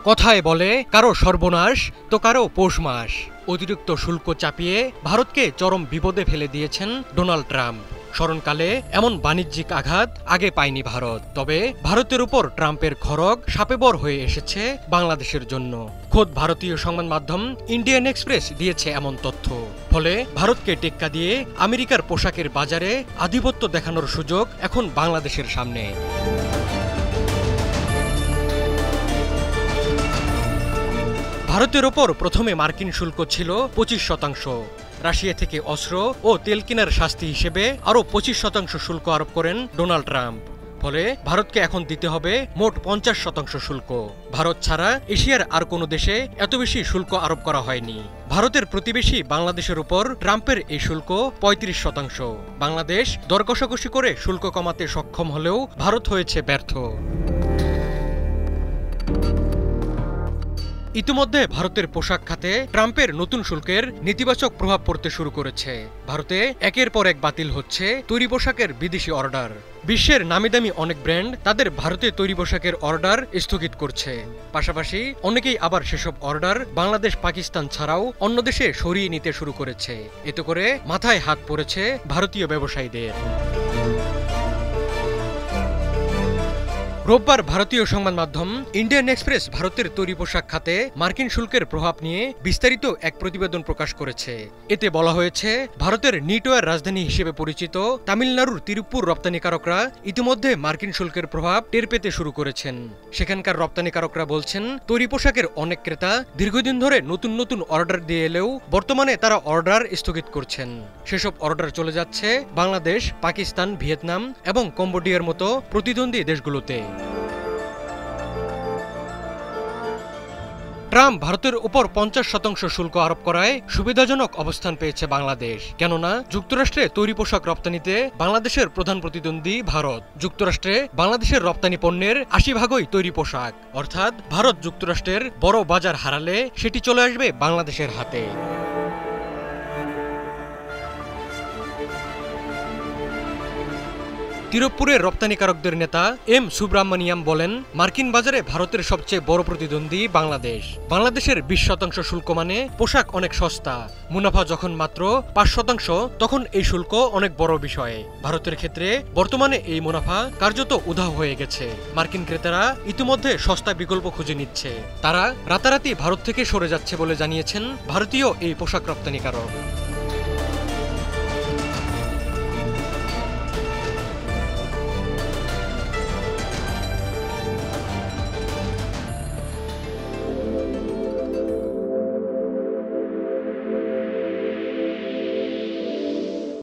কথায় বলে কারো সর্বনাশ তো কারো পৌষ মাস। অতিরিক্ত শুল্ক চাপিয়ে ভারতকে চরম বিপদে ফেলে দিয়েছেন ডোনাল্ড ট্রাম্প। স্মরণকালে এমন বাণিজ্যিক আঘাত আগে পায়নি ভারত। তবে ভারতের উপর ট্রাম্পের খড়গ সাপেবর হয়ে এসেছে বাংলাদেশের জন্য। খোদ ভারতীয় সংবাদ মাধ্যম ইন্ডিয়ান এক্সপ্রেস দিয়েছে এমন তথ্য। ফলে ভারতকে টেক্কা দিয়ে আমেরিকার পোশাকের বাজারে আধিপত্য দেখানোর সুযোগ এখন বাংলাদেশের সামনে। ভারতের ওপর প্রথমে মার্কিন শুল্ক ছিল 25%। রাশিয়া থেকে অস্ত্র ও তেল কেনার শাস্তি হিসেবে আরও 25% শুল্ক আরোপ করেন ডোনাল্ড ট্রাম্প। ফলে ভারতকে এখন দিতে হবে মোট 50% শুল্ক। ভারত ছাড়া এশিয়ার আর কোনো দেশে এত বেশি শুল্ক আরোপ করা হয়নি। ভারতের প্রতিবেশী বাংলাদেশের উপর ট্রাম্পের এই শুল্ক 35%। বাংলাদেশ দর কষাকষি করে শুল্ক কমাতে সক্ষম হলেও ভারত হয়েছে ব্যর্থ। ইতিমধ্যে ভারতের পোশাক খাতে ট্রাম্পের নতুন শুল্কের নেতিবাচক প্রভাব পড়তে শুরু করেছে। ভারতে একের পর এক বাতিল হচ্ছে তৈরি পোশাকের বিদেশি অর্ডার। বিশ্বের নামিদামি অনেক ব্র্যান্ড তাদের ভারতে তৈরি পোশাকের অর্ডার স্থগিত করছে। পাশাপাশি অনেকেই আবার সেসব অর্ডার বাংলাদেশ, পাকিস্তান ছাড়াও অন্য দেশে সরিয়ে নিতে শুরু করেছে। এতে করে মাথায় হাত পড়েছে ভারতীয় ব্যবসায়ীদের। রোববার ভারতীয় সংবাদ মাধ্যম ইন্ডিয়ান এক্সপ্রেস ভারতের তৈরি পোশাক খাতে মার্কিন শুল্কের প্রভাব নিয়ে বিস্তারিত এক প্রতিবেদন প্রকাশ করেছে। এতে বলা হয়েছে, ভারতের নিটওয়ার রাজধানী হিসেবে পরিচিত তামিলনাড়ুর তিরুপ্পুর রপ্তানিকারকরা ইতিমধ্যে মার্কিন শুল্কের প্রভাব টের পেতে শুরু করেছেন। সেখানকার রপ্তানিকারকরা বলছেন, তৈরি পোশাকের অনেক ক্রেতা দীর্ঘদিন ধরে নতুন নতুন অর্ডার দিয়ে এলেও বর্তমানে তারা অর্ডার স্থগিত করছেন। সেসব অর্ডার চলে যাচ্ছে বাংলাদেশ, পাকিস্তান, ভিয়েতনাম এবং কম্বোডিয়ার মতো প্রতিদ্বন্দ্বী দেশগুলোতে। ট্রাম্প ভারতের উপর 50% শুল্ক আরোপ করায় সুবিধাজনক অবস্থান পেয়েছে বাংলাদেশ। কেননা যুক্তরাষ্ট্রে তৈরি পোশাক রপ্তানিতে বাংলাদেশের প্রধান প্রতিদ্বন্দ্বী ভারত। যুক্তরাষ্ট্রে বাংলাদেশের রপ্তানি পণ্যের 80% তৈরি পোশাক। অর্থাৎ ভারত যুক্তরাষ্ট্রের বড় বাজার হারালে সেটি চলে আসবে বাংলাদেশের হাতে। তিরুপ্পুরের রপ্তানিকারকদের নেতা এম সুব্রাহ্মণিয়াম বলেন, মার্কিন বাজারে ভারতের সবচেয়ে বড় প্রতিদ্বন্দ্বী বাংলাদেশ। বাংলাদেশের 20% শুল্ক মানে পোশাক অনেক সস্তা। মুনাফা যখন মাত্র 5%, তখন এই শুল্ক অনেক বড় বিষয়। ভারতের ক্ষেত্রে বর্তমানে এই মুনাফা কার্যত উধাও হয়ে গেছে। মার্কিন ক্রেতারা ইতিমধ্যে সস্তা বিকল্প খুঁজে নিচ্ছে। তারা রাতারাতি ভারত থেকে সরে যাচ্ছে বলে জানিয়েছেন ভারতীয় এই পোশাক রপ্তানিকারক।